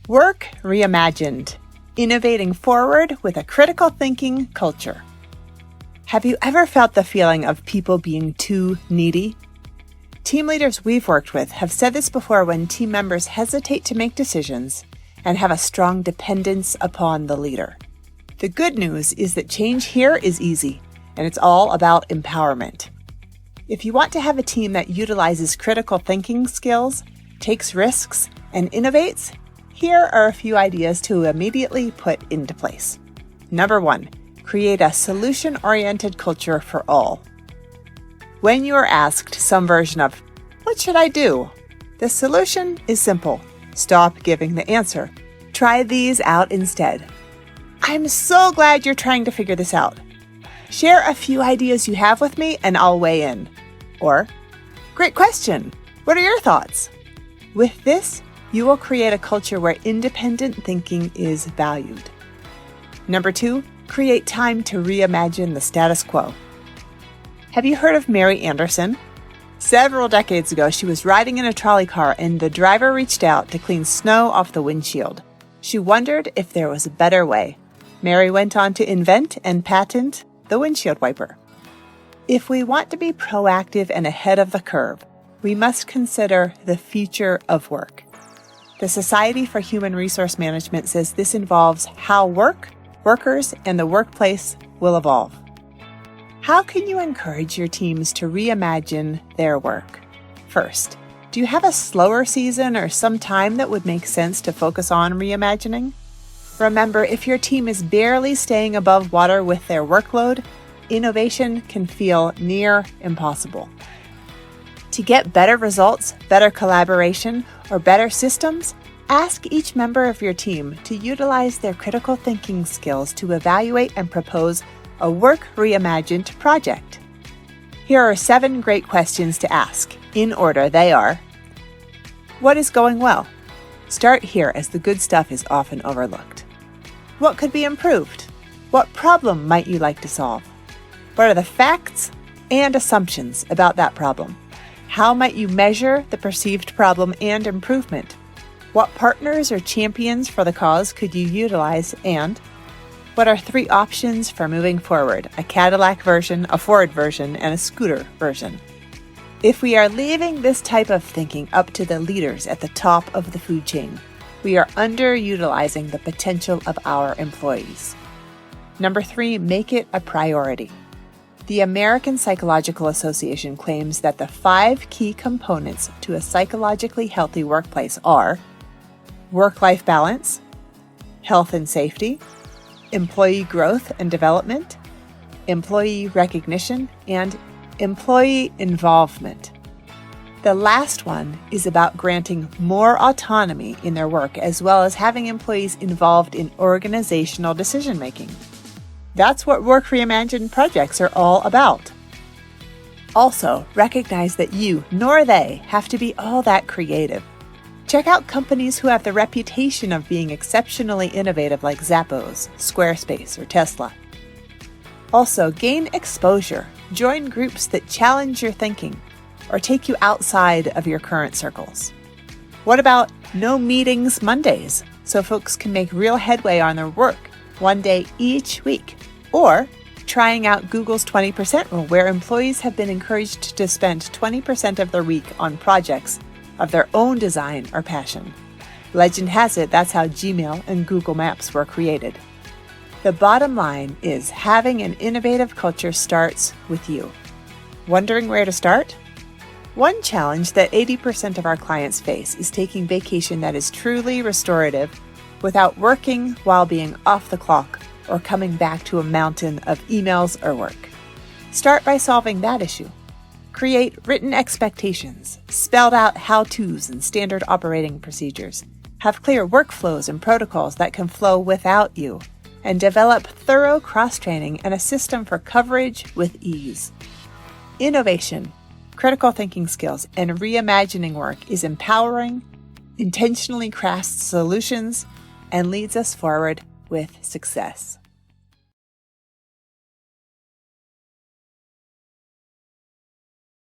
Work Reimagined, Innovating Forward with a Critical Thinking Culture. Have you ever felt the feeling of people being too needy? Team leaders we've worked with have said this before when team members hesitate to make decisions and have a strong dependence upon the leader. The good news is that change here is easy, and it's all about empowerment. If you want to have a team that utilizes critical thinking skills, takes risks, and innovates, here are a few ideas to immediately put into place. Number 1, create a solution-oriented culture for all. When you are asked some version of, "What should I do?" the solution is simple. Stop giving the answer. Try these out instead. "I'm so glad you're trying to figure this out. Share a few ideas you have with me and I'll weigh in." Or, "Great question. What are your thoughts?" With this, you will create a culture where independent thinking is valued. Number 2, create time to reimagine the status quo. Have you heard of Mary Anderson? Several decades ago, she was riding in a trolley car and the driver reached out to clean snow off the windshield. She wondered if there was a better way. Mary went on to invent and patent the windshield wiper. If we want to be proactive and ahead of the curve, we must consider the future of work. The Society for Human Resource Management says this involves how work, workers, and the workplace will evolve. How can you encourage your teams to reimagine their work? First, do you have a slower season or some time that would make sense to focus on reimagining? Remember, if your team is barely staying above water with their workload, innovation can feel near impossible. To get better results, better collaboration, or better systems, ask each member of your team to utilize their critical thinking skills to evaluate and propose a Work Reimagined project. Here are 7 great questions to ask. In order, they are: what is going well? Start here as the good stuff is often overlooked. What could be improved? What problem might you like to solve? What are the facts and assumptions about that problem? How might you measure the perceived problem and improvement? What partners or champions for the cause could you utilize? And what are 3 options for moving forward? A Cadillac version, a Ford version, and a scooter version. If we are leaving this type of thinking up to the leaders at the top of the food chain, we are underutilizing the potential of our employees. Number 3, make it a priority. The American Psychological Association claims that the 5 key components to a psychologically healthy workplace are work-life balance, health and safety, employee growth and development, employee recognition, and employee involvement. The last one is about granting more autonomy in their work, as well as having employees involved in organizational decision-making. That's what Work Reimagined projects are all about. Also, recognize that you, nor they, have to be all that creative. Check out companies who have the reputation of being exceptionally innovative like Zappos, Squarespace, or Tesla. Also, gain exposure. Join groups that challenge your thinking or take you outside of your current circles. What about no meetings Mondays so folks can make real headway on their work 1 day each week? Or trying out Google's 20% rule, where employees have been encouraged to spend 20% of their week on projects of their own design or passion. Legend has it that's how Gmail and Google Maps were created. The bottom line is having an innovative culture starts with you. Wondering where to start? One challenge that 80% of our clients face is taking vacation that is truly restorative without working while being off the clock or coming back to a mountain of emails or work. Start by solving that issue. Create written expectations, spelled out how-tos and standard operating procedures. Have clear workflows and protocols that can flow without you, and develop thorough cross-training and a system for coverage with ease. Innovation, critical thinking skills, and reimagining work is empowering, intentionally crafts solutions, and leads us forward with success.